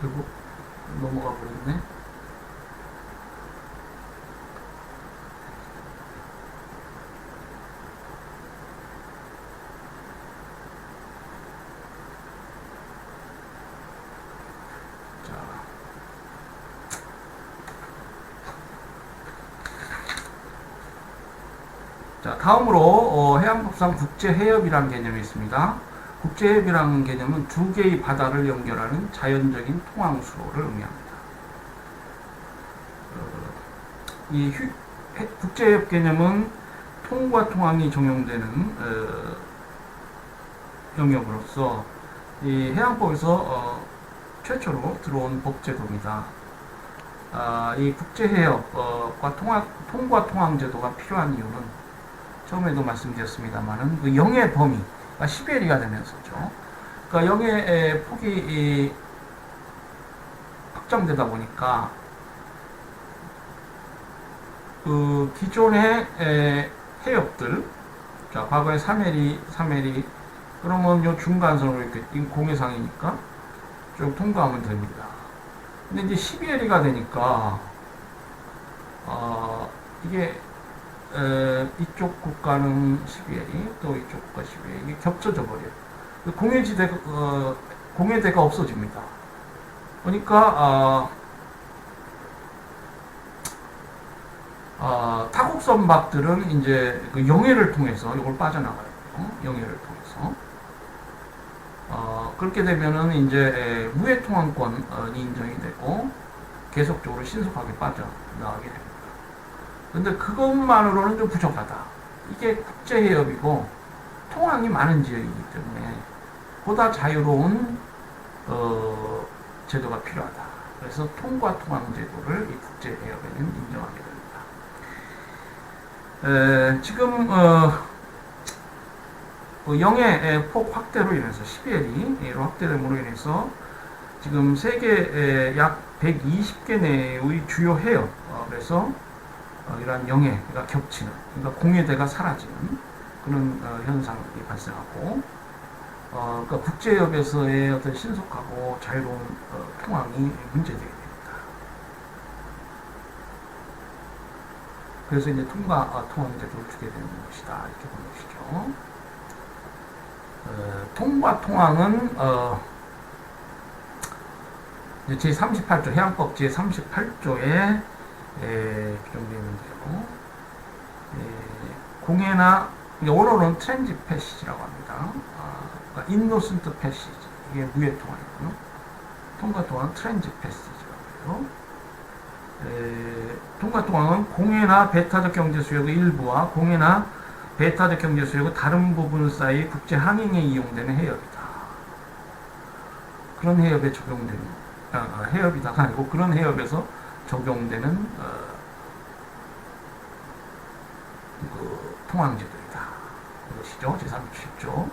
결국 넘어가 버렸네. 자, 다음으로 해양법상 국제해협이라는 개념이 있습니다. 국제해협이라는 개념은 두 개의 바다를 연결하는 자연적인 통항수로를 의미합니다. 이 국제해협 개념은 통과 통항이 적용되는 영역으로서 이 해양법에서 최초로 들어온 법제도입니다. 이 국제해협과 통과 통항 제도가 필요한 이유는 처음에도 말씀드렸습니다만은 그 영해 범위가 시베리아 되면서죠. 그러니까 영해 폭이 확장되다 보니까 그 기존의 해협들, 자 과거에 3해리 그러면 요 중간선으로 이렇게 공해상이니까 좀 통과하면 됩니다. 근데 이제 12해리가 되니까 이게 이쪽 국가는 12해리, 또 이쪽 국가 12해리, 이게 겹쳐져 버려요. 공해대가 없어집니다. 그러니까 타국 선박들은 이제 그 영해를 통해서 이걸 빠져나가요. 영해를 통해서. 그렇게 되면은 이제 무해 통항권이 인정이 되고 계속적으로 신속하게 빠져나가게 됩니다. 근데 그것만으로는 좀 부족하다. 이게 국제해협이고 통항이 많은 지역이기 때문에 보다 자유로운 제도가 필요하다. 그래서 통과 통항 제도를 이 국제해협에는 인정하게 됩니다. 지금 영해 폭 확대로 인해서 12해리로 확대됨으로 인해서 지금 세계 약 120개 내의 주요 해협에서 이러한 영해가 겹치는, 그러니까 공해대가 사라지는 그런 현상이 발생하고, 그러니까 국제협에서의 어떤 신속하고 자유로운 통항이 문제되게 됩니다. 그래서 이제 통항 제도를 주게 되는 것이다, 이렇게 보는 것이죠. 통과 통항은 제38조 해양법 제38조에 규정되어 있는데요. 공해나 원어로는 트랜짓 패시지라고 합니다. 그러니까 인노센트 패시지, 이게 무해 통항이고요. 통과 통항은 트랜짓 패시지라고 해요. 통과 통항은 공해나 배타적 경제 수역의 일부와 공해나 배타적 경제 수역의 다른 부분 사이 국제 항행에 이용되는 해협이다. 그런 해협에 적용되는 해협이다가 아니고 그런 해협에서 적용되는 그 통항제도이다. 이것이죠. 제37조.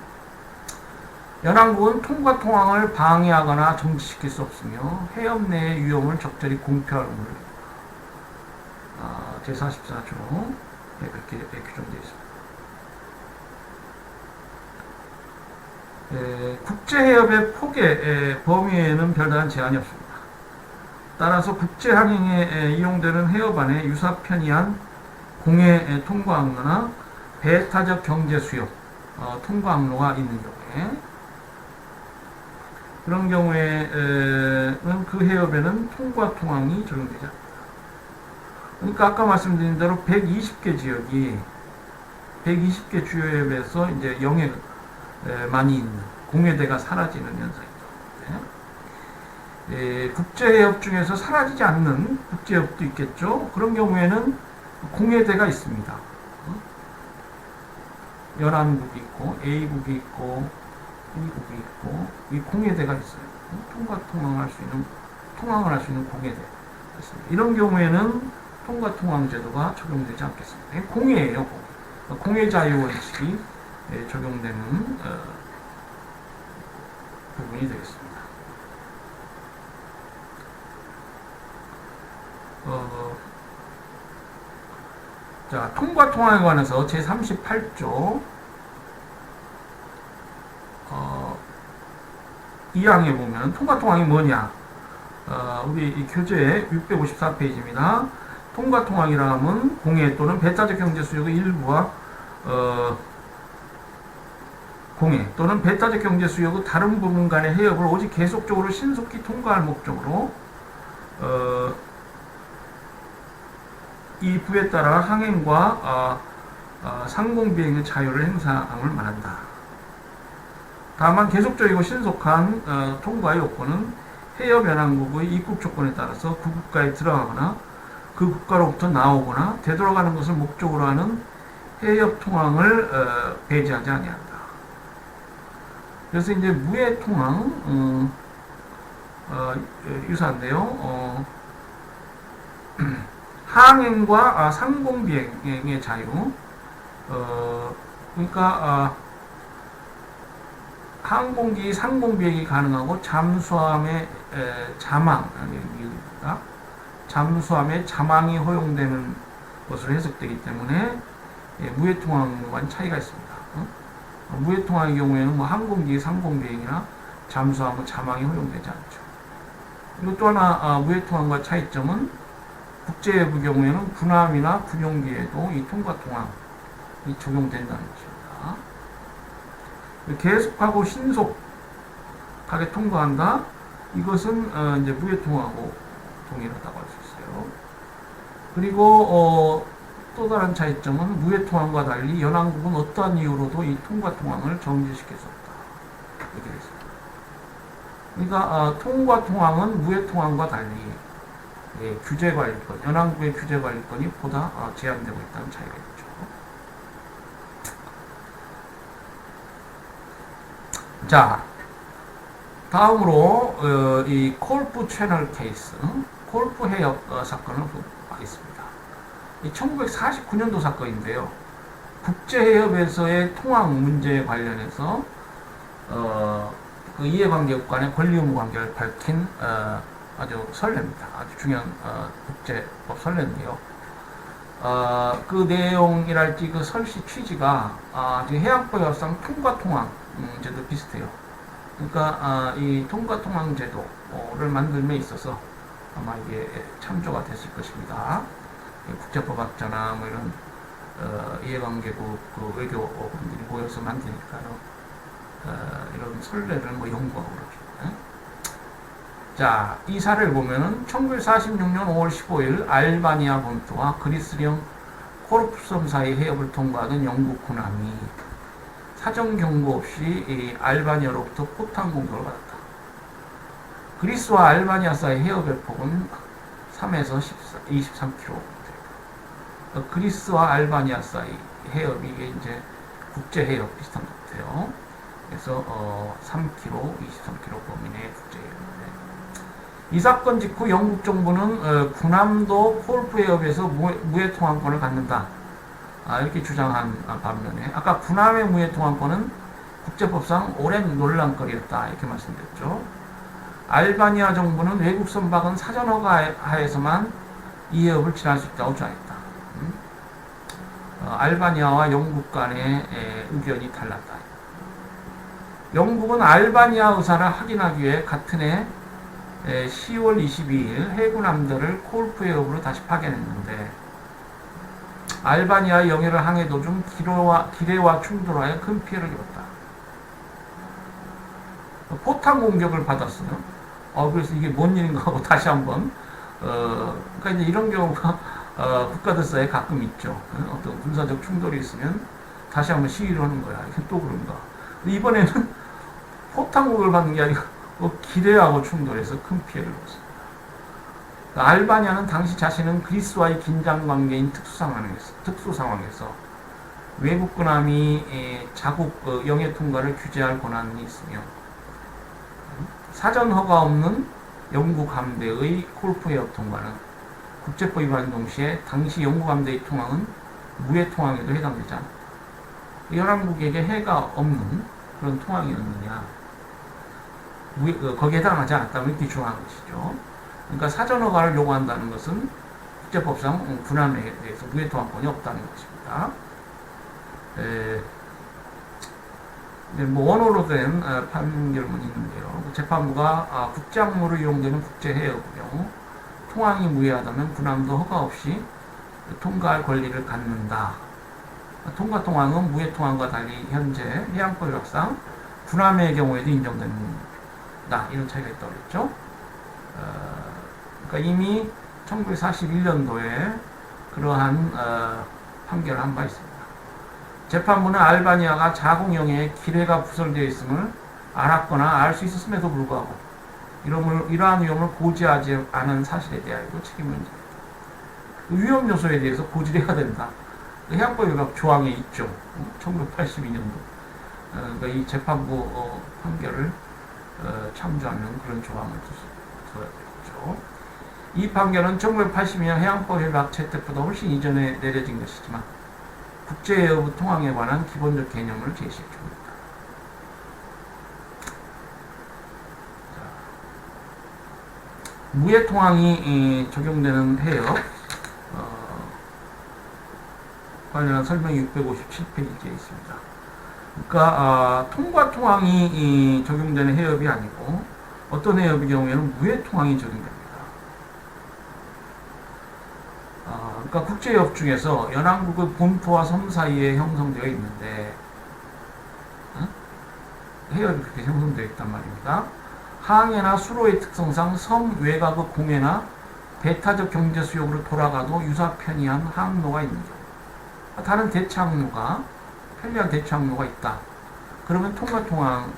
연안국은 통과 통항을 방해하거나 정지시킬 수 없으며 해협 내의 위험을 적절히 공표할 의무를 제44조 그렇게 규정되어 있습니다. 국제해협의 폭의 범위에는 별다른 제한이 없습니다. 따라서 국제항행에 이용되는 해협 안에 유사 편이한 공해 통과항로나 배타적 경제 수역 통과항로가 있는 경우에 그런 경우에는 그 해협에는 통과 통항이 적용되지 않습니다. 그러니까 아까 말씀드린 대로 120개 지역이 120개 주요 해협에서 이제 영해가 많이 있는 공해대가 사라지는 현상이죠. 국제해협 중에서 사라지지 않는 국제해협도 있겠죠. 그런 경우에는 공해대가 있습니다. 연안국이 있고 A국이 있고 B국이 있고 이 공해대가 있어요. 통항을 할 수 있는 공해대. 이런 경우에는 통과 통항 제도가 적용되지 않겠습니다. 공해예요. 공해 자유 원칙이 적용되는 부분이 되겠습니다. 자, 통과 통항에 관해서 제38조 2항에 보면 통과 통항이 뭐냐? 우리 이 교재 654페이지입니다. 통과통항이라 하면 공해 또는 배타적 경제 수역의 일부와 공해 또는 배타적 경제 수역의 다른 부분 간의 해협을 오직 계속적으로 신속히 통과할 목적으로 이 부에 따라 항행과 상공비행의 자유를 행사함을 말한다. 다만 계속적이고 신속한 통과의 요건은 해협 연항국의 입국 조건에 따라서 그 국가에 들어가거나 그 국가로부터 나오거나 되돌아가는 것을 목적으로 하는 해협 통항을 배제하지 아니한다. 그래서 이제 무해 통항 유사한데요. 항행과 상공 비행의 자유. 그러니까 항공기 상공 비행이 가능하고 잠수함의 자망입니다. 잠수함의 자망이 허용되는 것으로 해석되기 때문에 무해 통항과는 차이가 있습니다. 무해 통항의 경우에는 뭐 항공기 상공 비행이나 잠수함의 자망이 허용되지 않죠. 그리고 또 하나 무해 통항과 차이점은 국제해부의 경우에는 군함이나 군용기에도 이 통과 통항이 적용된다는 것입니다. 계속하고 신속하게 통과한다. 이것은 이제 무해 통항하고 동일하다고 할 수 있어요. 그리고 또 다른 차이점은 무해 통항과 달리 연항국은 어떠한 이유로도 이 통과 통항을 정지시킬 수 없다. 이렇게 되어 있습니다. 그러니까 통과 통항은 무해 통항과 달리 규제 관리권, 연항국의 규제 관리권이 보다 제한되고 있다는 차이가 있죠. 자, 다음으로 이 콜프 채널 케이스, 콜프 해협 사건을 하겠습니다. 1949년도 사건인데요. 국제해협에서의 통항 문제에 관련해서 그 이해관계국 간의 권리 의무 관계를 밝힌 아주 선례입니다. 아주 중요한 국제법 선례인데요. 그 내용이랄지 그 설시 취지가 지금 해양법 협상 통과 통항 제도 비슷해요. 그러니까 이 통과 통항 제도를 만들m에 있어서 아마 이게 참조가 됐을 것입니다. 국제법학자나 뭐 이런 이해관계국 그 외교분들이 모여서 만드니까요. 이런 선례를 뭐 연구하고 그러죠. 자, 이 사례를 보면은 1946년 5월 15일 알바니아 본토와 그리스령 코르프섬 사이 해협을 통과하던 영국 군함이 사전 경고 없이 이 알바니아로부터 포탄 공격을 받았다. 그리스와 알바니아 사이 해협의 폭은 3에서 23km. 그리스와 알바니아 사이 해협이 이제 국제 해협 비슷한 것 같아요. 그래서 3km, 23km 범위 내 국제 해협인데 이 사건 직후 영국 정부는 군함도 콜프 해협에서 무해 통항권을 갖는다. 이렇게 주장한 반면에 아까 군함의 무해 통항권은 국제법상 오랜 논란거리였다. 이렇게 말씀드렸죠. 알바니아 정부는 외국 선박은 사전 허가 하에서만 이 해협을 지날 수 있다고 주장했다. 알바니아와 영국 간의 의견이 달랐다. 영국은 알바니아 의사를 확인하기 위해 같은 해 10월 22일 해군함대를 콜프 해협으로 다시 파견했는데 알바니아 영해를 항해 도중 기뢰와 충돌하여 큰 피해를 입었다. 포탄 공격을 받았어요. 그래서 이게 뭔 일인가 하고 다시 한번 그러니까 이제 이런 경우가 국가들 사이에 가끔 있죠. 어떤 군사적 충돌이 있으면 다시 한번 시위를 하는 거야. 이게 또 그런가. 이번에는 포탄 공격을 받는 게 아니고 기뢰하고 충돌해서 큰 피해를 입었습니다. 알바니아는 당시 자신은 그리스와의 긴장 관계인 특수 상황에서 외국 군함이 자국 영해 통과를 규제할 권한이 있으며 사전 허가 없는 영국 함대의 콜프 해협 통과는 국제법 위반 동시에 당시 영국 함대의 통항은 무해 통항에도 해당되지 않았다. 연합국에게 해가 없는 그런 통항이었느냐, 거기에 해당하지 않았다면 이렇게 주장한 것이죠. 그러니까 사전 허가를 요구한다는 것은 국제법상 군함에 대해서 무해 통항권이 없다는 것입니다. 이제 뭐 원어로 된 판결문이 있는데요. 재판부가 국제항로로 이용되는 국제해역의 경우 통항이 무해하다면 군함도 허가 없이 통과할 권리를 갖는다. 통과 통항은 무해 통항과 달리 현재 해양법 협상 군함의 경우에도 인정된다. 이런 차이가 있다고 그랬죠. 그러니까 이미 1941년도에 그러한 판결을 한 바 있습니다. 재판부는 알바니아가 자국영해에 기뢰가 부설되어 있음을 알았거나 알 수 있었음에도 불구하고 이러한 위험을 고지하지 않은 사실에 대하여도 책임을 진다. 위험 요소에 대해서 고지를 해야 된다. 해양법 위반 조항에 있죠. 1982년도. 그러니까 이 재판부 판결을 참조하는 그런 조항을 둬야 되겠죠. 이 판결은 1982년 해양법 협약 채택보다 훨씬 이전에 내려진 것이지만 국제해역 통항에 관한 기본적 개념을 제시해 줍니다. 무해 통항이 적용되는 해역 관련한 설명이 657페이지에 있습니다. 그러니까 통과 통항이 적용되는 해역이 아니고 어떤 해역의 경우에는 무해 통항이 적용됩니다. 그러니까 국제해역 중에서 연안국의 본토와 섬 사이에 형성되어 있는데 해역이 그렇게 형성되어 있단 말입니다. 항해나 수로의 특성상 섬 외곽의 공해나 배타적 경제 수역으로 돌아가도 유사 편이한 항로가 있는 경우, 다른 대체 항로가 편리한 대체 항로가 있다. 그러면 통과 통항의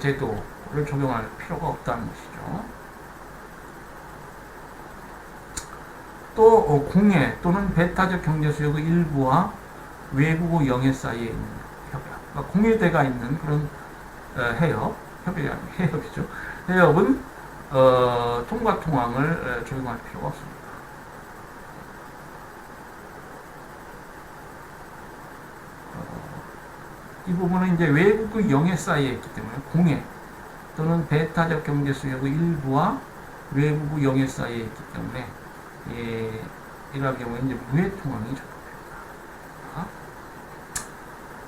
제도를 적용할 필요가 없다는 것이죠. 또 공해 또는 배타적 경제 수역의 일부와 외국의 영해 사이에 있는 협약, 그러니까 공해대가 있는 그런 해협, 협약이 아니고 해협이죠. 해협은 통과 통항을 적용할 필요가 없습니다. 이 부분은 이제 외국의 영해 사이에 있기 때문에 공해 또는 배타적 경제 수역의 일부와 외국의 영해 사이에 있기 때문에 이러한 경우에 이제 무해 통항이 적용됩니다.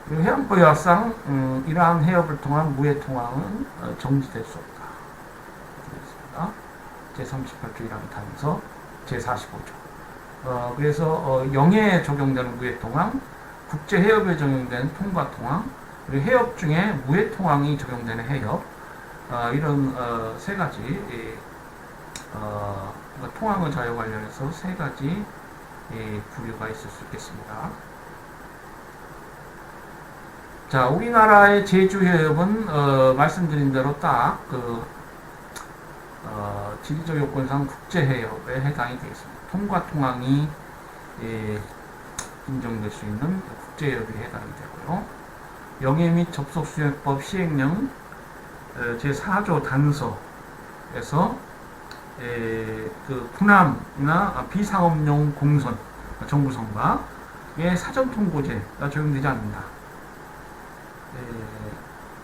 그리고 해양법 협약상 이러한 해협을 통한 무해 통항은 정지될 수 없다. 제38조 1항 단서 제45조. 그래서 영해에 적용되는 무해 통항, 국제 해협에 적용되는 통과 통항, 그리고 해협 중에 무해 통항이 적용되는 해협, 이런 세 가지 통항의 자유 관련해서 세 가지 부류가 있을 수 있겠습니다. 자, 우리나라의 제주해협은 말씀드린 대로 딱 지리적 요건상 국제해협에 해당이 되겠습니다. 통과 통항이 인정될 수 있는 국제해협에 해당이 되고요. 영해 및 접속수역법 시행령 제4조 단서에서 그 군함이나 비상업용 공선, 정부선박의 사전 통고제가 적용되지 않는다.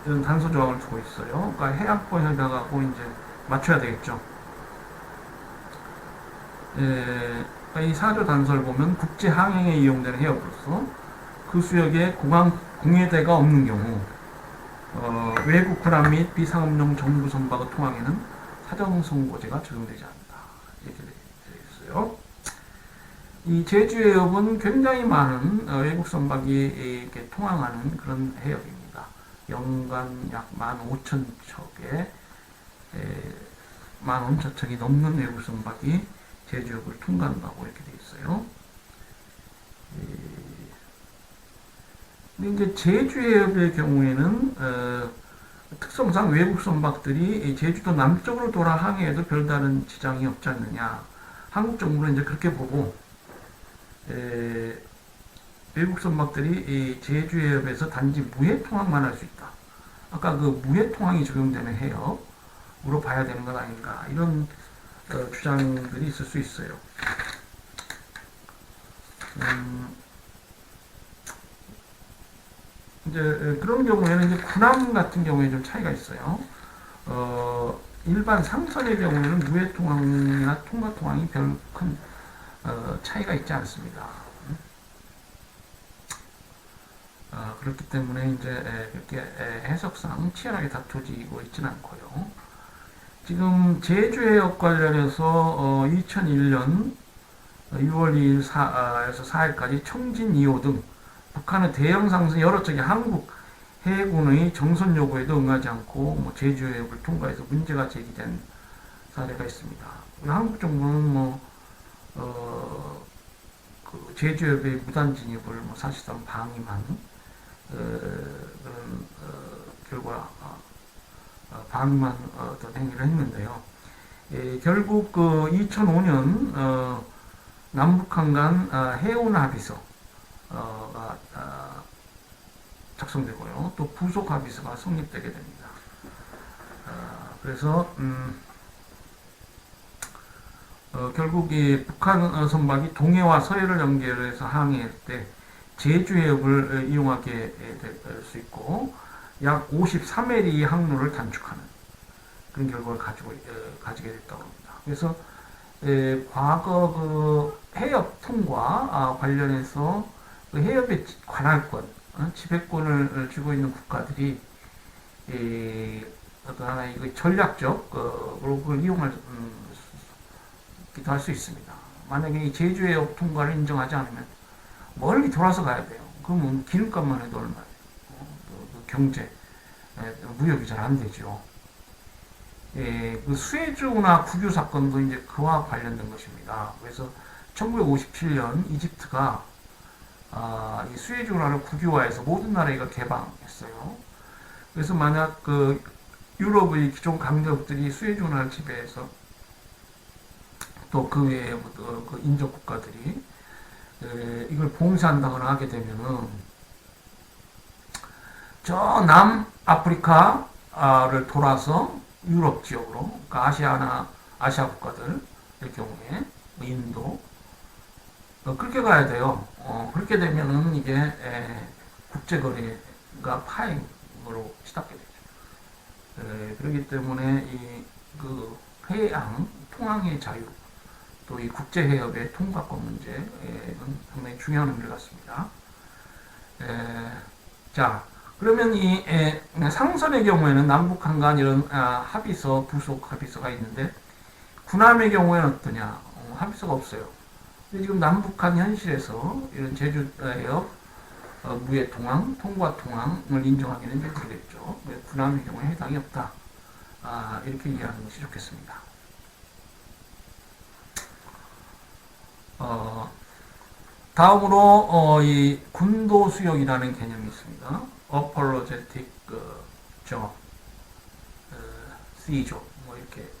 이런 단서 조항을 두고 있어요. 그러니까 해양법 협약하고 이제 맞춰야 되겠죠. 이 4조 단서를 보면 국제 항행에 이용되는 해역으로서 그 수역에 공해대가 없는 경우 외국 군함 및 비상업용 정부 선박의 통항에는 사전 선고제가 적용되지 않는다. 이렇게 되어 있어요. 이 제주해협은 굉장히 많은 외국 선박이 이렇게 통항하는 그런 해협입니다. 연간 약 15,000척의 15,000척이 넘는 외국 선박이 제주해협을 통과한다고 이렇게 되어 있어요. 근데 이제 제주해협의 경우에는 특성상 외국 선박들이 제주도 남쪽으로 돌아 항해해도 별다른 지장이 없지 않느냐. 한국 정부는 이제 그렇게 보고 외국 선박들이 제주해협에서 단지 무해 통항만 할 수 있다. 아까 그 무해 통항이 적용되는 해협으로 봐야 되는 것 아닌가. 이런 주장들이 있을 수 있어요. 이제 그런 경우에는 이제 군함 같은 경우에 좀 차이가 있어요. 일반 상선의 경우에는 무해 통항이나 통과 통항이 별 큰 차이가 있지 않습니다. 그렇기 때문에 이제 그렇게 해석상 치열하게 다투지고 있지는 않고요. 지금 제주해역 관련해서 2001년 6월 2일에서 4일까지 청진 2호 등 북한의 대형 상승 여러 척이 한국 해군의 정선 요구에도 응하지 않고 제주해역을 통과해서 문제가 제기된 사례가 있습니다. 한국 정부는 그 제주해역의 무단 진입을 사실상 방임한 그런 결과 방임한 어떤 행위를 했는데요. 결국 그 2005년 남북한 간 해운 합의서가 작성되고요. 또 부속 합의서가 성립되게 됩니다. 그래서 결국 이 북한 선박이 동해와 서해를 연결해서 항해할 때 제주해역을 이용하게 될 수 있고 약 53mm 항로를 단축하는 그런 결과를 가지게 됐다고 합니다. 그래서 과거 그 해협 통과 관련해서 그 해협의 관할권, 지배권을 쥐고 있는 국가들이 어떤 하나의 그 전략적으로 그걸 이용할 기도 할 수 있습니다. 만약에 이 제주해협 통과를 인정하지 않으면 멀리 돌아서 가야 돼요. 그러면 기름값만 해도 얼마예요? 경제, 무역이 잘 안 되죠. 그 수에즈운하 국유 사건도 이제 그와 관련된 것입니다. 그래서 1957년 이집트가 이 수에즈운하를 국유화해서 모든 나라가 개방했어요. 그래서 만약 그 유럽의 기존 강대국들이 수에즈운하를 지배해서 또 그 외에 그 인접 국가들이 이걸 봉쇄한다거나 하게 되면은 저 남아프리카를 돌아서 유럽 지역으로, 그러니까 아시아 국가들의 경우에 인도 그렇게 가야 돼요. 그렇게 되면은 이게 국제거래가 파행으로 시작하게 되죠. 그렇기 때문에 그 해양 통항의 자유 또 이 국제해협의 통과권 문제는 상당히 중요한 의미를 갖습니다. 자, 그러면 이 상선의 경우에는 남북 한간 이런 합의서, 부속 합의서가 있는데 군함의 경우에는 어떠냐? 합의서가 없어요. 근데 지금 남북한 현실에서 이런 제주해협 무해 통항, 통과 통항을 인정하기는 좀 그러겠죠. 군함의 경우에 해당이 없다. 이렇게 이해하는 것이 좋겠습니다. 다음으로 이 군도 수역이라는 개념이 있습니다. apologetic job, sea job 뭐 이렇게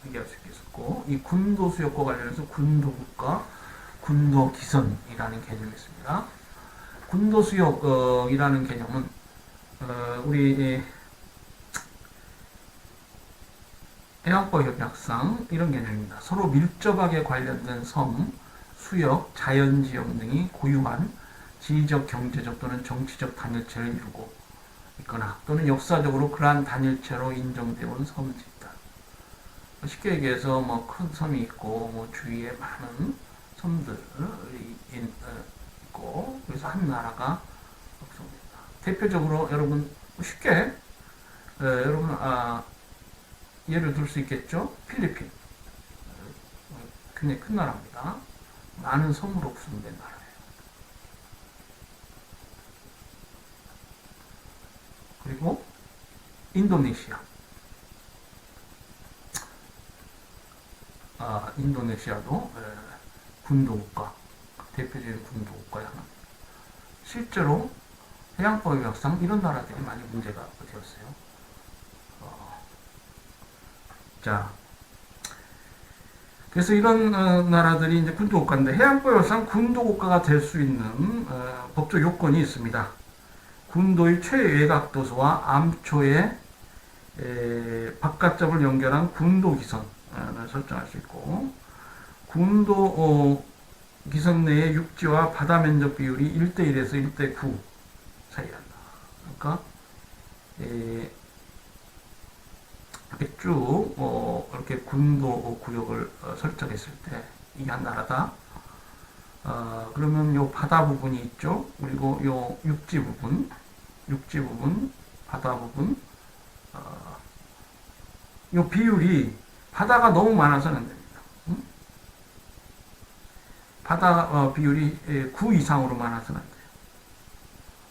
얘기할 수 있겠고, 이 군도 수역과 관련해서 군도국가, 군도기선이라는 개념이 있습니다. 군도 수역이라는 개념은 우리 해양법 협약상 이런 개념입니다. 서로 밀접하게 관련된 섬, 수역, 자연지역 등이 고유한 지리적, 경제적 또는 정치적 단일체를 이루고 있거나 또는 역사적으로 그러한 단일체로 인정되어 온 섬 집단. 쉽게 얘기해서 뭐 큰 섬이 있고 뭐 주위에 많은 섬들이 있고 그래서 한 나라가 구성됩니다. 대표적으로 여러분 쉽게 여러분 예를 들 수 있겠죠? 필리핀. 굉장히 큰 나라입니다. 많은 섬으로 구성된 나라예요. 그리고 인도네시아. 인도네시아도 군도국가, 대표적인 군도국가의 하나입니다. 실제로 해양법 협약상 이런 나라들이 많이 문제가 되었어요. 자, 그래서 이런 나라들이 이제 군도국가인데 해양법협상 군도국가가 될 수 있는 법적 요건이 있습니다. 군도의 최외곽도서와 암초의 바깥점을 연결한 군도기선을 설정할 수 있고, 군도 기선 내의 육지와 바다 면적 비율이 1:1에서 1:9 사이란다. 그러니까 이렇게 쭉 이렇게 군도 구역을 설정했을 때 이게 한 나라다. 그러면 요 바다 부분이 있죠. 그리고 요 육지 부분, 바다 부분, 어, 요 비율이 바다가 너무 많아서는 안 됩니다. 응? 바다 비율이 9 이상으로 많아서는 안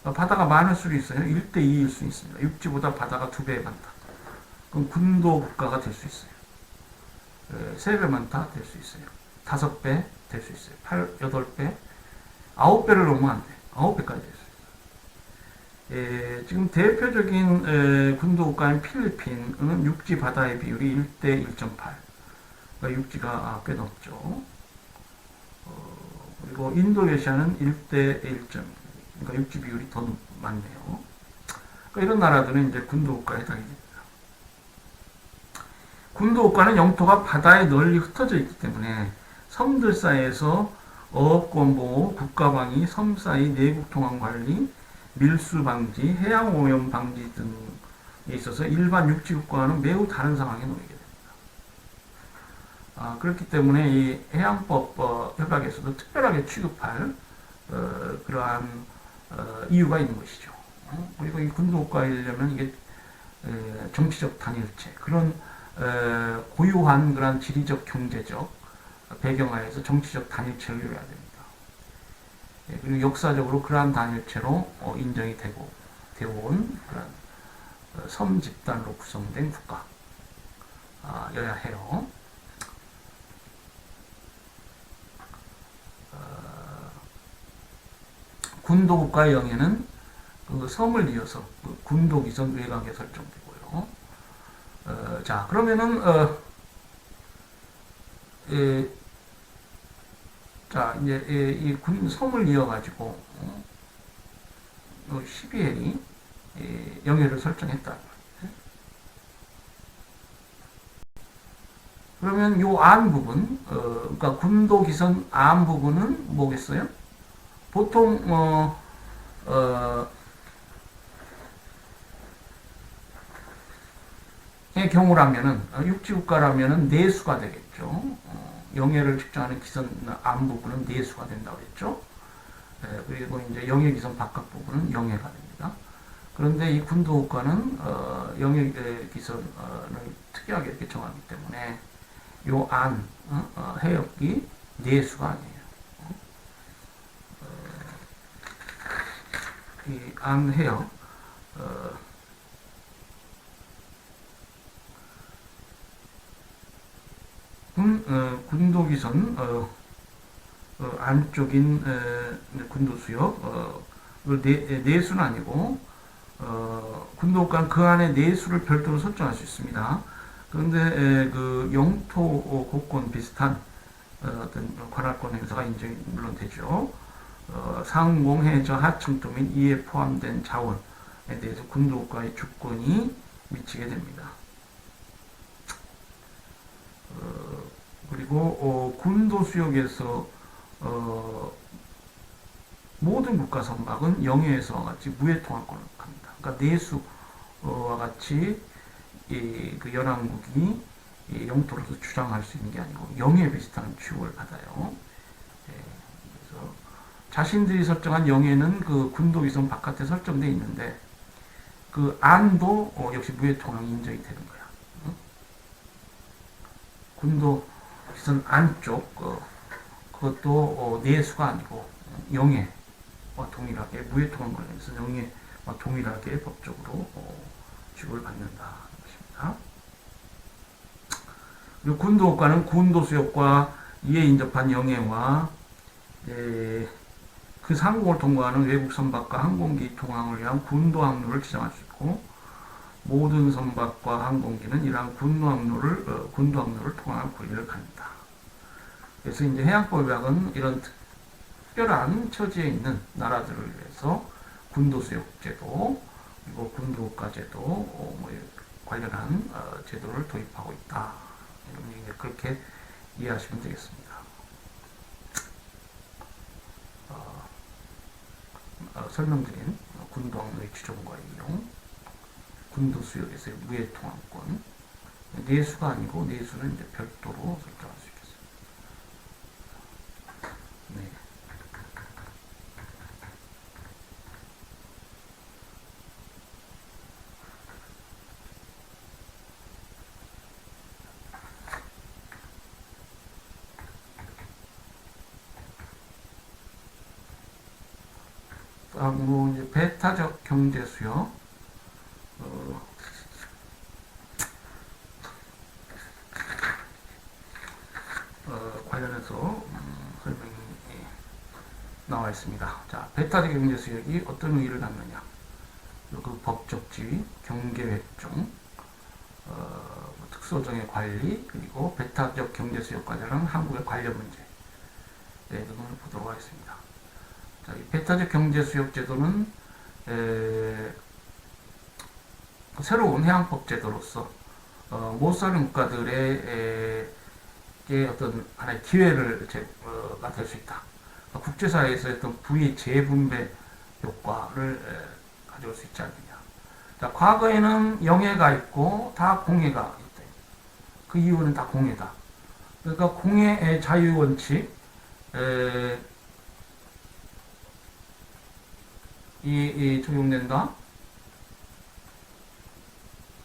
돼요. 바다가 많을 수도 있어요. 1대 2일 수 있습니다. 육지보다 바다가 2배 많다. 그럼 군도 국가가 될 수 있어요. 3배 많다 될 수 있어요. 5배 될 수 있어요. 8배, 9배를 넘으면 안 돼요. 9배까지 될 수 있어요. 지금 대표적인 군도 국가인 필리핀은 육지 바다의 비율이 1대 1.8. 그러니까 육지가 꽤 높죠. 그리고 인도네시아는 1대 1.2. 그러니까 육지 비율이 더 많네요. 그러니까 이런 나라들은 이제 군도 국가에 해당이 됩니다. 군도 국가는 영토가 바다에 널리 흩어져 있기 때문에 섬들 사이에서 어업권 보호, 국가방위, 섬 사이 내국 통항 관리, 밀수 방지, 해양 오염 방지 등에 있어서 일반 육지 국가와는 매우 다른 상황에 놓이게 됩니다. 그렇기 때문에 이 해양법 협약에서도 특별하게 취급할 그러한 이유가 있는 것이죠. 그리고 이 군도 국가이려면 이게 정치적 단일체, 그런 고유한 그런 지리적 경제적 배경하에서 정치적 단일체를 이루어야 됩니다. 그리고 역사적으로 그러한 단일체로 인정이 되어온 그런 섬 집단으로 구성된 국가여야 해요. 군도 국가의 영해는 그 섬을 이어서 그 군도 기선 외곽에 설정되고요. 자, 그러면은 자, 이제 이 섬을 이어가지고 12hel이 영해를 설정했다. 그러면 요 안 부분, 그러니까 군도 기선 안 부분은 뭐겠어요? 보통 의 경우라면은 육지국가라면은 내수가 되겠죠. 영해를 측정하는 기선 안 부분은 내수가 된다고 했죠. 그리고 이제 영해 기선 바깥 부분은 영해가 됩니다. 그런데 이 군도 국가는 영해 기선을 특이하게 이렇게 정하기 때문에 요 안 해역이 내수가 아니에요. 이 안 해역 군도기선 안쪽인 군도수역 내수는 아니고 군도국가는 그 안에 내수를 별도로 설정할 수 있습니다. 그런데 그 영토 곳권 비슷한 어떤 관할권 행사가 인정이 물론 되죠. 상공, 해저, 하층도 및 이에 포함된 자원에 대해서 군도국가의 주권이 미치게 됩니다. 그리고 군도 수역에서 모든 국가 선박은 영해에서와 같이 무해 통합권을 합니다. 그러니까 내수와 같이 그 연합국이 영토로서 주장할 수 있는 게 아니고 영해 비슷한 취급을 받아요. 그래서 자신들이 설정한 영해는 그 군도 위성 바깥에 설정되어 있는데 그 안도 역시 무해 통합이 인정이 되는 거야. 군도 기선 안쪽 그것도 내수가 아니고 영해와 동일하게 무해 통합 관련해서 영해와 동일하게 법적으로 취급을 받는다 것입니다. 그리고 군도 국가는 군도 수역과 이에 인접한 영해와 그 상공을 통과하는 외국 선박과 항공기 통항을 위한 군도 항로를 지정할 수 있고 모든 선박과 항공기는 이러한 군도 항로를 통할 권리를 갖는다. 그래서 이제 해양법 약은 이런 특별한 처지에 있는 나라들을 위해서 군도수역제도 그리고 군도국가제도 관련한 제도를 도입하고 있다. 그렇게 이해하시면 되겠습니다. 설명드린 군도항로의 지정과 이용, 군도수역에서의 무해 통합권, 내수가 아니고 내수는 이제 별도로 설정할 수 있겠습니다. 네. 다음으로 이제 배타적 경제 수요 관련해서 설명이 나와 있습니다. 자, 배타적 경제 수역이 어떤 의의를 갖느냐? 그 법적 지위, 경계 획종, 특수조정의 관리, 그리고 배타적 경제 수역 과정은 한국의 관련 문제 등을 보도록 하겠습니다. 자, 이 배타적 경제 수역 제도는 새로운 해양법 제도로서 못 사는 국가들의 어떤 하나의 기회를 될 수 있다. 국제사회에서 어떤 부의 재분배 효과를 가져올 수 있지 않느냐. 자, 과거에는 영해가 있고 다 공해가 있다. 그 이유는 다 공해다. 그러니까 공해의 자유원칙, 이 적용된다.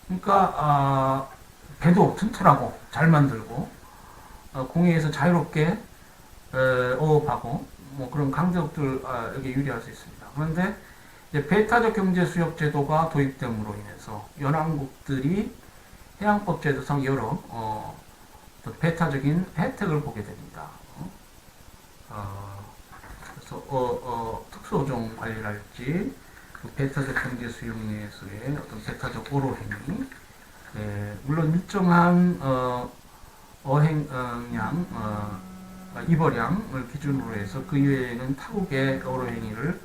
그러니까 배도 튼튼하고 잘 만들고 공해에서 자유롭게 어업하고 뭐 그런 강대국들에게 유리할 수 있습니다. 그런데 이제 배타적 경제 수역 제도가 도입됨으로 인해서 연안국들이 해양법 제도상 여러 배타적인 혜택을 보게 됩니다. 그래서 특수어종 관리랄지 그 배타적 경제 수용에서의 어떤 배타적 오로 행위, 물론 일정한 어행량, 입어량을 기준으로 해서 그 이외에는 타국의 오로 행위를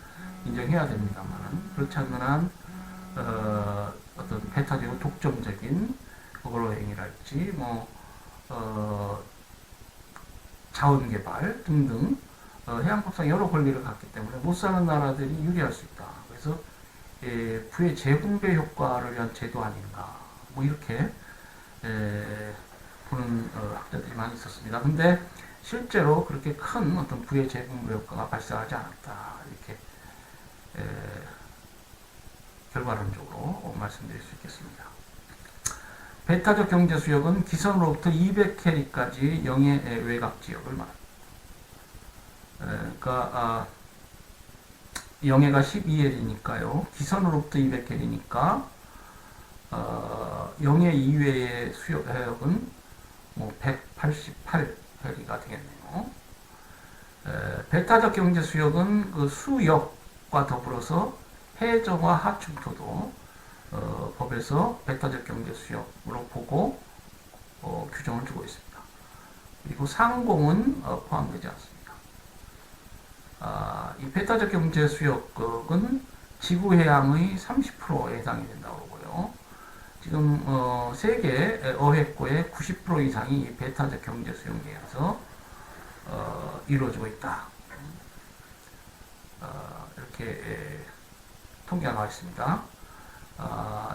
인정해야 됩니다만 그렇지 않는 한 어떤 배타적 독점적인 오로 행위랄지 뭐 자원개발 등등 해양법상 여러 권리를 갖기 때문에 못 사는 나라들이 유리할 수 있다. 그래서 부의 재분배 효과를 위한 제도 아닌가 뭐 이렇게 보는 학자들이 많이 있었습니다. 근데 실제로 그렇게 큰 어떤 부의 재분배 효과가 발생하지 않았다. 이렇게 결과론적으로 말씀드릴 수 있겠습니다. 배타적 경제 수역은 기선으로부터 200캐리까지 영해 외곽 지역을 말합니다. 그러니까 영해가 12L이니까요. 기선으로부터 200캐리니까 영해 이외의 수역은 뭐 188캐리가 되겠네요. 배타적 경제 수역은 그 수역과 더불어서 해저와 하충토도 법에서 배타적 경제 수역으로 보고 규정을 주고 있습니다. 그리고 상공은 포함되지 않습니다. 이 배타적 경제 수역은 지구 해양의 30%에 해당이 된다고 보고요. 지금 세계 어획고의 90% 이상이 배타적 경제 수역내에서 이루어지고 있다. 이렇게 통계가 나와 있습니다.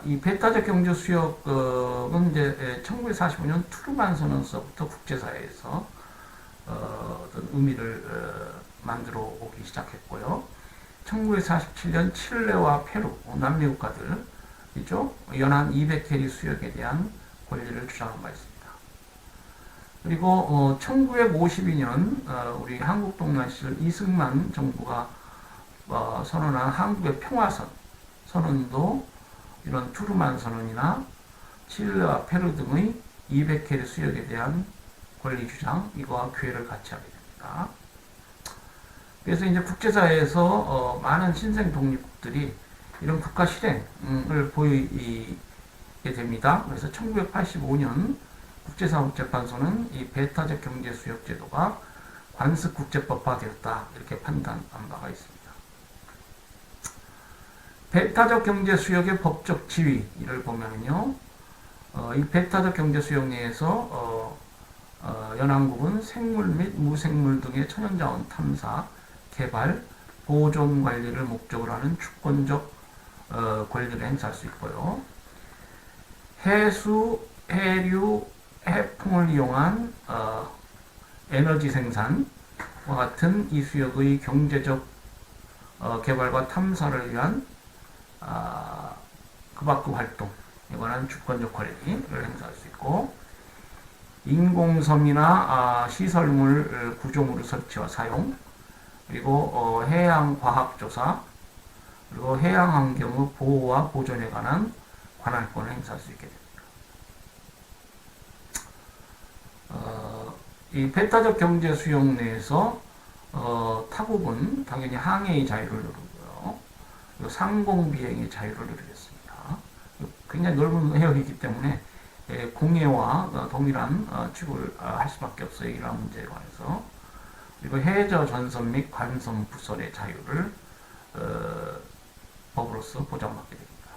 이 배타적 경제 수역은 이제 1945년 투르만 선언서부터 국제사회에서 어떤 의미를 만들어 오기 시작했고요. 1947년 칠레와 페루, 남미 국가들이죠. 연안 200캐리 수역에 대한 권리를 주장한 바 있습니다. 그리고 1952년 우리 한국 동남시절 이승만 정부가 선언한 한국의 평화선 선언도 이런 투르만 선언이나 칠레와 페루 등의 200캐리 수역에 대한 권리 주장 이거와 괴를 같이 하게 됩니다. 그래서 이제 국제사회에서 많은 신생 독립국들이 이런 국가 실행을 보이게 됩니다. 그래서 1985년 국제사법재판소는 이 배타적 경제수역 제도가 관습국제법화되었다 이렇게 판단한 바가 있습니다. 배타적 경제수역의 법적 지위를 보면요, 이 배타적 경제수역 내에서 연안국은 생물 및 무생물 등의 천연자원 탐사, 개발, 보존 관리를 목적으로 하는 주권적 권리를 행사할 수 있고요. 해수, 해류, 해풍을 이용한 에너지 생산과 같은 이 수역의 경제적 개발과 탐사를 위한 그 밖의 활동에 관한 주권적 권리를 행사할 수 있고, 인공섬이나 시설물 구조물의 설치와 사용, 그리고 해양과학조사, 그리고 해양 환경의 보호와 보존에 관한 관할권을 행사할 수 있게 됩니다. 이 배타적 경제 수용 내에서 타국은 당연히 항해의 자유를 누르고요. 그리고 상공 비행의 자유를 누리겠습니다. 굉장히 넓은 해역이기 때문에 공해와 동일한 취급을 할 수밖에 없어요. 이러한 문제에 관해서. 그리고 해저 전선 및 관선 부설의 자유를 법으로서 보장받게 됩니다.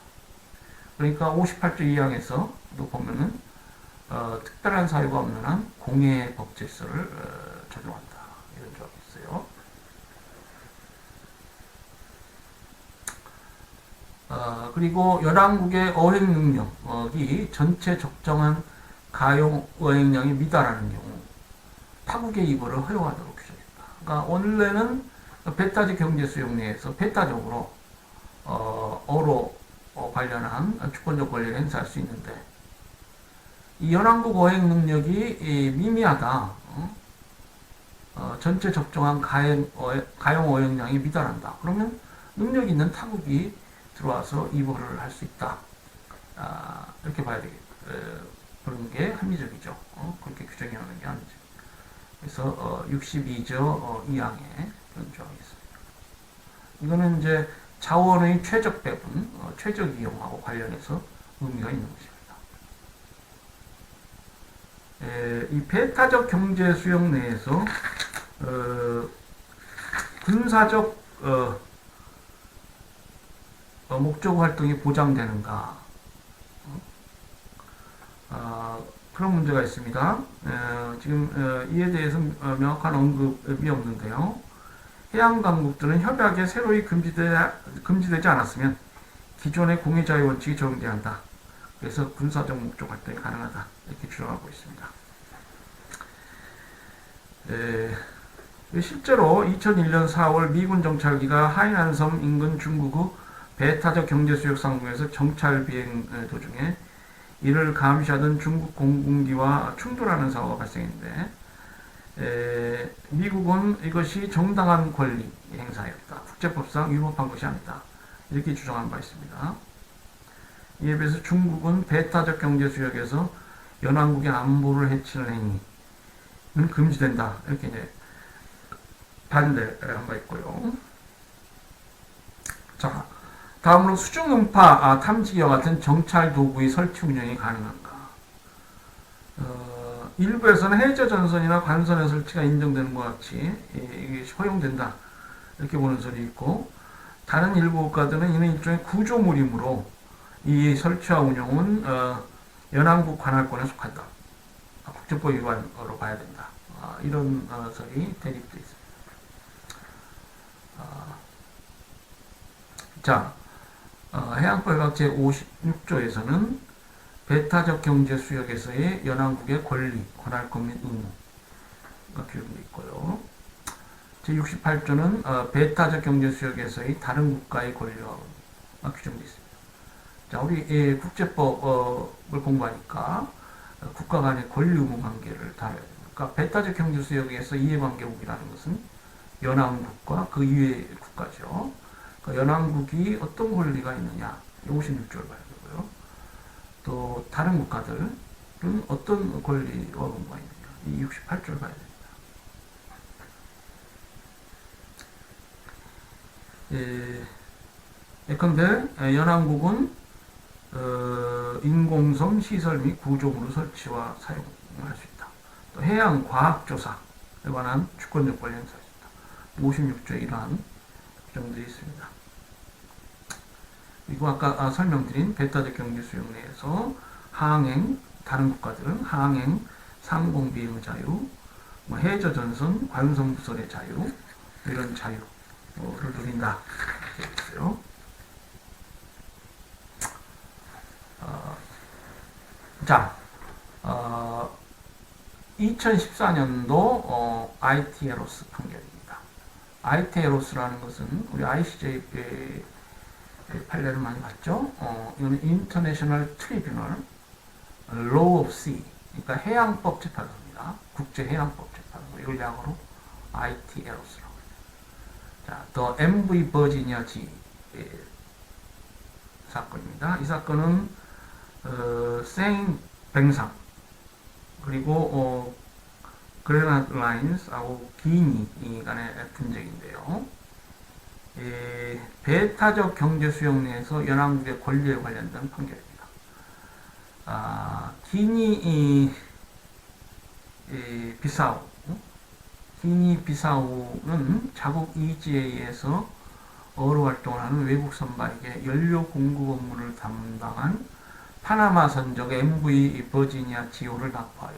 그러니까 58조 2항에서도 보면은 특별한 사유가 없는 한 공해 법 질서를 적용한다. 이런 조항이 있어요. 그리고 연안국의 어획 능력이 전체 적정한 가용 어획량에 미달하는 경우 타국의 입어를 허용하도록 규정했다. 그러니까 원래는 배타적 경제 수용 내에서 배타적으로 어로 관련한 주권적 권리를 행사할 수 있는데 이 연안국 어획 능력이 미미하다. 전체 적정한 가용 어획량이 미달한다. 그러면 능력 있는 타국이 들어와서 입어를 할 수 있다. 이렇게 봐야 되겠다. 그런 게 합리적이죠. 그렇게 규정해 놓는 게 합리적. 그래서 62조 2항에 그런 조항이 있습니다. 이거는 이제 자원의 최적 배분, 최적 이용하고 관련해서 의미가 있는 것입니다. 이 배타적 경제 수용 내에서 군사적 목적 활동이 보장되는가? 그런 문제가 있습니다. 지금 이에 대해서 명확한 언급이 없는데요. 해양 강국들은 협약에 새로이 금지되지 않았으면 기존의 공해 자유 원칙이 적용돼야 한다. 그래서 군사적 목적 활동이 가능하다. 이렇게 주장하고 있습니다. 실제로 2001년 4월 미군 정찰기가 하이난섬 인근 중국의 배타적 경제 수역 상공에서 정찰 비행 도중에 이를 감시하던 중국 공군기와 충돌하는 사고가 발생했는데 미국은 이것이 정당한 권리 행사였다. 국제법상 위법한 것이 아니다. 이렇게 주장한 바 있습니다. 이에 비해서 중국은 배타적 경제 수역에서 연안국의 안보를 해치는 행위는 금지된다. 이렇게 이제 반대한 바 있고요. 자, 다음으로 수중음파 탐지기와 같은 정찰 도구의 설치 운영이 가능한가? 일부에서는 해저 전선이나 관선의 설치가 인정되는 것 같이 이게 허용된다. 이렇게 보는 설이 있고, 다른 일부 국가들은 이는 일종의 구조물이므로 이 설치와 운영은 연안국 관할권에 속한다. 국제법 위반으로 봐야 된다. 이런 설이 대립되어 있습니다. 자, 해양법학 제56조에서는 배타적 경제 수역에서의 연안국의 권리, 관할권 및 의무가 규정되어 있고요. 제68조는 배타적 경제 수역에서의 다른 국가의 권리와 의무가 규정되어 있습니다. 자, 우리 국제법을 공부하니까 국가 간의 권리 의무 관계를 다뤄야 됩니다. 그러니까 배타적 경제 수역에서 이해관계국이라는 것은 연안국과 그 이외의 국가죠. 그러니까 연안국이 어떤 권리가 있느냐, 56조를 봐야 되고요. 또 다른 국가들은 어떤 권리와 의무가 있느냐, 이 68조를 봐야 됩니다. 예컨대 연안국은 인공섬 시설 및 구조물의 설치와 사용을 할 수 있다. 또 해양 과학조사에 관한 주권적 권리 행사할 수 있다. 56조에 이러한 규정들이 있습니다. 그리고 아까 설명드린 배타적 경제 수용 내에서 항행, 다른 국가들은 항행, 상공 비행의 자유, 해저 전선, 관선 부설의 자유, 이런 자유를 누린다. 이렇게 있어요. 2014년도 IT에로스 판결입니다. IT에로스라는 것은 우리 ICJ 판례를 많이 봤죠. 이거는 International Tribunal Law of Sea, 그러니까 해양법 재판소입니다. 국제 해양법 재판소. 이걸 약어로 IT에로스라고 합니다. 자, The MV Virginia G 예, 사건입니다. 이 사건은 세인 뱅상 그리고 그레나드 라인스하고 기니 간의 분쟁인데요. 배타적 경제 수용 내에서 연합국의 권리에 관련된 판결입니다. 기니 비사우 기니 비사우는 자국 이지에 의해서 어로 활동을 하는 외국 선박에게 연료 공급 업무를 담당한 파나마 선적 MV 버지니아 지오를 납포하여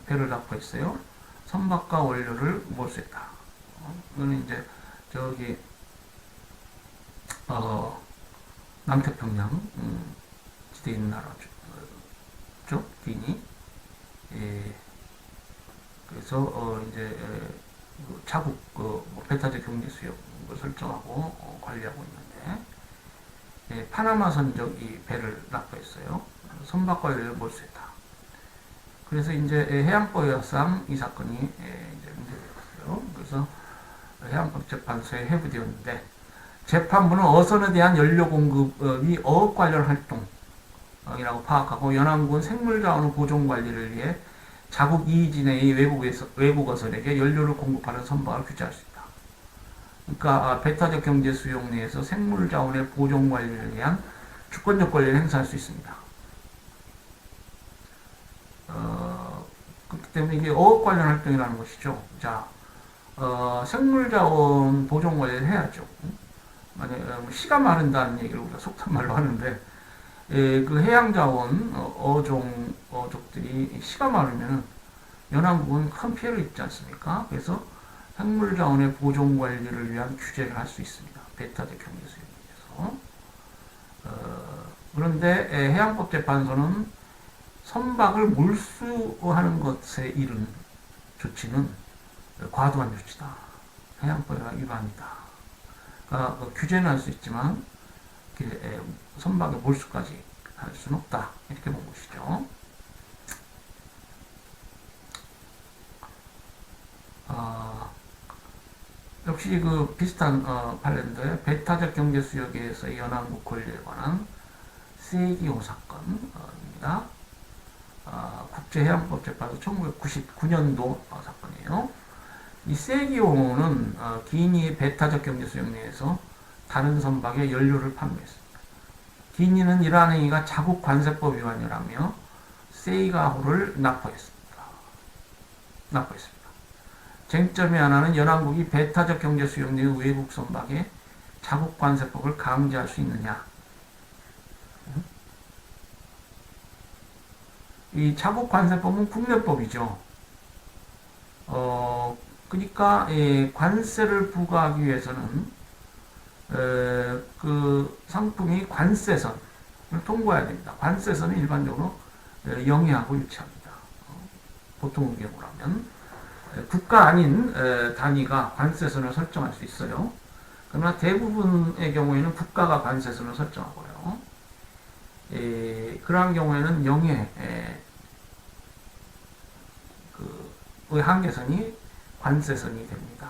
배를 납포했어요. 선박과 원료를 몰수했다. 이거는 이제 저기 남태평양 지대에 있는 나라죠. 기니. 그래서 이제 자국 배타적 경제 수역을 설정하고 관리하고 있는데 파나마 선적이 배를 납포했어요. 선박과 원료를 몰수했다. 그래서 이제 해양법상 이 사건이 이제 문제되었어요. 그래서 해양법재판소에 회부되었는데 재판부는 어선에 대한 연료 공급이 어업 관련 활동이라고 파악하고 연합국은 생물자원 보존 관리를 위해 자국 이지 내의 외국 어선에게 연료를 공급하는 선박을 규제할 수 있다. 그러니까 배타적 경제 수용 내에서 생물자원의 보존 관리를 위한 주권적 권리를 행사할 수 있습니다. 그렇기 때문에 이게 어업 관련 활동이라는 것이죠. 자, 생물자원 보존 관리를 해야죠. 만약에 씨가 마른다는 얘기를 우리가 속탄말로 하는데, 그 해양자원 어족들이 씨가 마르면 연합국은 큰 피해를 입지 않습니까? 그래서 생물자원의 보존 관리를 위한 규제를 할 수 있습니다. 배타적 경제 수용에서. 그런데 해양법재판소는 선박을 몰수하는 것에 이른 조치는 과도한 조치다. 해양법의 위반이다. 그러니까 규제는 할 수 있지만 선박의 몰수까지 할 수는 없다. 이렇게 본 것이죠. 역시 그 비슷한 판례인데 배타적 경제 수역에서의 연합국 권리에 관한 세기호 사건입니다. 국제해양법재판소 1999년도 사건이에요. 이 세기호는 기니의 배타적 경제 수역 내에서 다른 선박에 연료를 판매했습니다. 기니는 이러한 행위가 자국 관세법 위반이라며 세이가호를 납포했습니다. 쟁점의 하나는 연합국이 배타적 경제 수역 내의 외국 선박에 자국 관세법을 강제할 수 있느냐. 이 자국 관세법은 국내법이죠. 그러니까 관세를 부과하기 위해서는 그 상품이 관세선을 통과해야 됩니다. 관세선은 일반적으로 영해하고 일치합니다. 보통의 경우라면 국가 아닌 단위가 관세선을 설정할 수 있어요. 그러나 대부분의 경우에는 국가가 관세선을 설정하고요. 그러한 경우에는 영해 그 한계선이 관세선이 됩니다.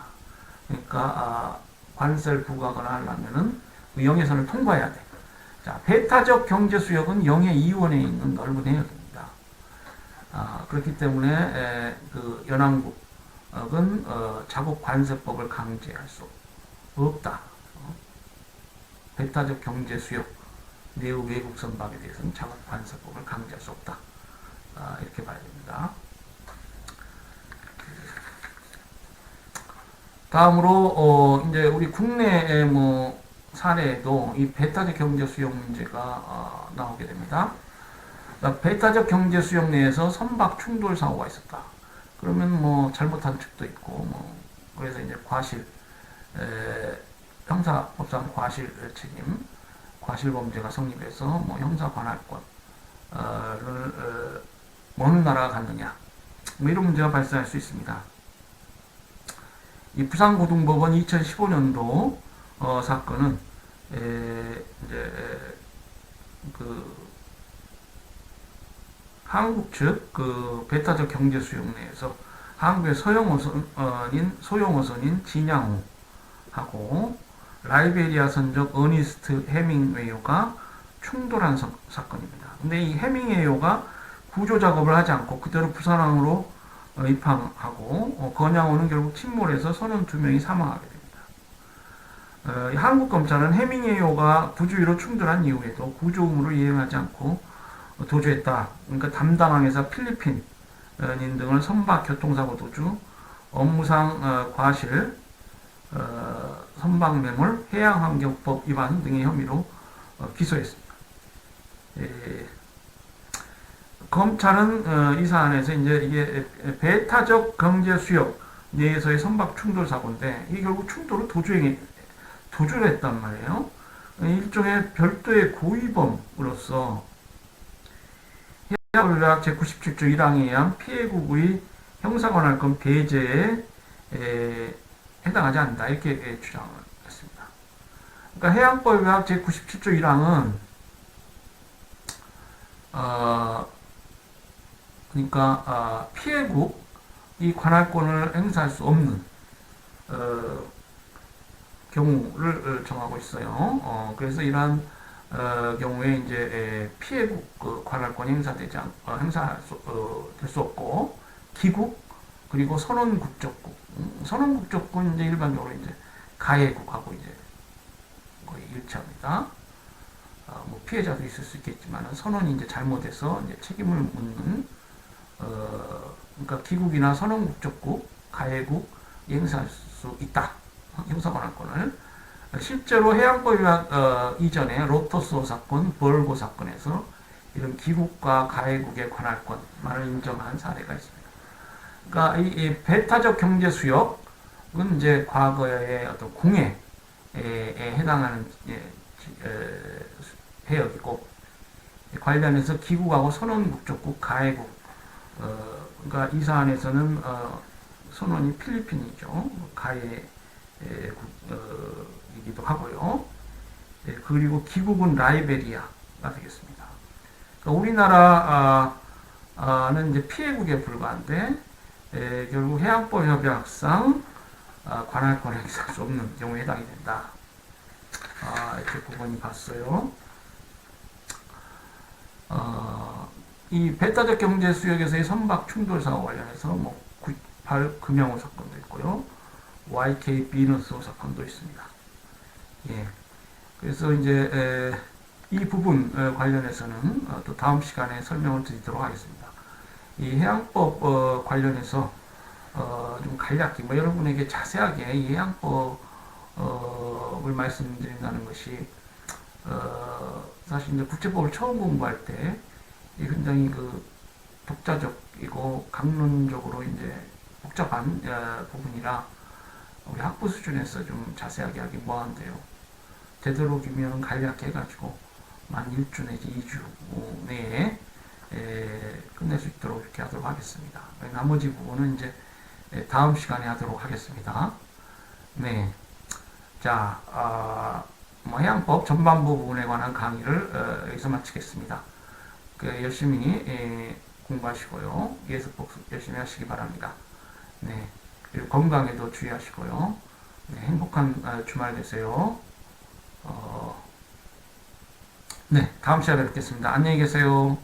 그러니까 관세를 부과하거나 하려면은 그 영해선을 통과해야 돼. 자, 배타적 경제 수역은 영해 이원에 있는 넓은 해역입니다. 그렇기 때문에 그 연합국은 자국 관세법을 강제할 수 없다. 배타적 경제 수역 내의 외국 선박에 대해서는 자국 관세법을 강제할 수 없다. 이렇게 봐야 됩니다. 다음으로 이제 우리 국내 사례에도 이 배타적 경제 수용 문제가 나오게 됩니다. 배타적 경제 수용 내에서 선박 충돌 사고가 있었다. 그러면 잘못한 측도 있고 그래서 이제 과실 형사법상 과실 책임 과실범죄가 성립해서 형사 관할권을 어느 나라가 갖느냐 이런 문제가 발생할 수 있습니다. 이 부산고등법원 2015년도 사건은 이제 그 한국 측 그 배타적 경제 수용 내에서 한국의 소형 어선인 진양호하고 라이베리아 선적 어니스트 해밍웨이가 충돌한 사건입니다. 근데 이 해밍웨이가 구조 작업을 하지 않고 그대로 부산항으로 입항하고 건양호는 결국 침몰해서 선원 2명이 사망하게 됩니다. 한국 검찰은 해밍웨이가 부주의로 충돌한 이후에도 구조 의무를 이행하지 않고 도주했다. 그러니까 담당 항해사 필리핀인 등을 선박 교통사고 도주, 업무상 과실, 선박매몰, 해양환경법 위반 등의 혐의로 기소했습니다. 검찰은 이 사안에서 이제 이게 배타적 경제 수역 내에서의 선박 충돌 사고인데 이게 결국 충돌을 도주를 했단 말이에요. 일종의 별도의 고의범으로서 해양법약 제97조 1항에 의한 피해국의 형사관할권 배제에 해당하지 않는다 이렇게 주장을 했습니다. 그러니까 해양법약 제97조 1항은 그러니까 피해국이 관할권을 행사할 수 없는 경우를 정하고 있어요. 그래서 이러한 경우에 이제 피해국 관할권 행사되지 행사할 될 수 없고 기국 그리고 선원 국적국 선원 국적국은 이제 일반적으로 이제 가해국하고 이제 거의 일치합니다. 뭐 피해자도 있을 수 있겠지만 선원이 이제 잘못해서 이제 책임을 묻는 그러니까 기국이나 선원 국적국 가해국 행사할 수 있다. 형사관할권을 실제로 해양법약 이전에 로토스호 사건, 벌고 사건에서 이런 기국과 가해국의 관할권만을 인정한 사례가 있습니다. 그러니까 이 배타적 경제 수역은 이제 과거의 어떤 궁예에 해당하는 해역이고 관련해서 기국하고 선원국적국, 가해국 그러니까 이 사안에서는 선원이 필리핀이죠. 가해 이기도 하고요. 그리고 기국은 라이베리아가 되겠습니다. 그러니까 우리나라는 이제 피해국에 불과한데 결국 해양법 협약상 관할권 행사할 수 없는 경우에 해당이 된다. 이렇게 법원이 봤어요. 이 배타적 경제 수역에서의 선박 충돌 사고 관련해서 뭐 98 금양호 사건도 있고요. YK 비너스 사건도 있습니다. 예. 그래서 이제 이 부분 관련해서는 또 다음 시간에 설명을 드리도록 하겠습니다. 이 해양법 관련해서 좀 간략히 뭐 여러분에게 자세하게 이 해양법을 말씀드린다는 것이 사실 이제 국제법을 처음 공부할 때 굉장히 그 독자적이고 강론적으로 이제 복잡한 부분이라 우리 학부 수준에서 좀 자세하게 하기 뭐한데요. 되도록이면 간략히 해가지고 만 1주 내지 2주 내에 끝낼 수 있도록 이렇게 하도록 하겠습니다. 나머지 부분은 이제 다음 시간에 하도록 하겠습니다. 네. 자, 뭐 해양법 전반부 부분에 관한 강의를 여기서 마치겠습니다. 열심히 공부하시고요. 예습 복습 열심히 하시기 바랍니다. 네. 그리고 건강에도 주의하시고요. 네, 행복한 주말 되세요. 네, 다음 시간에 뵙겠습니다. 안녕히 계세요.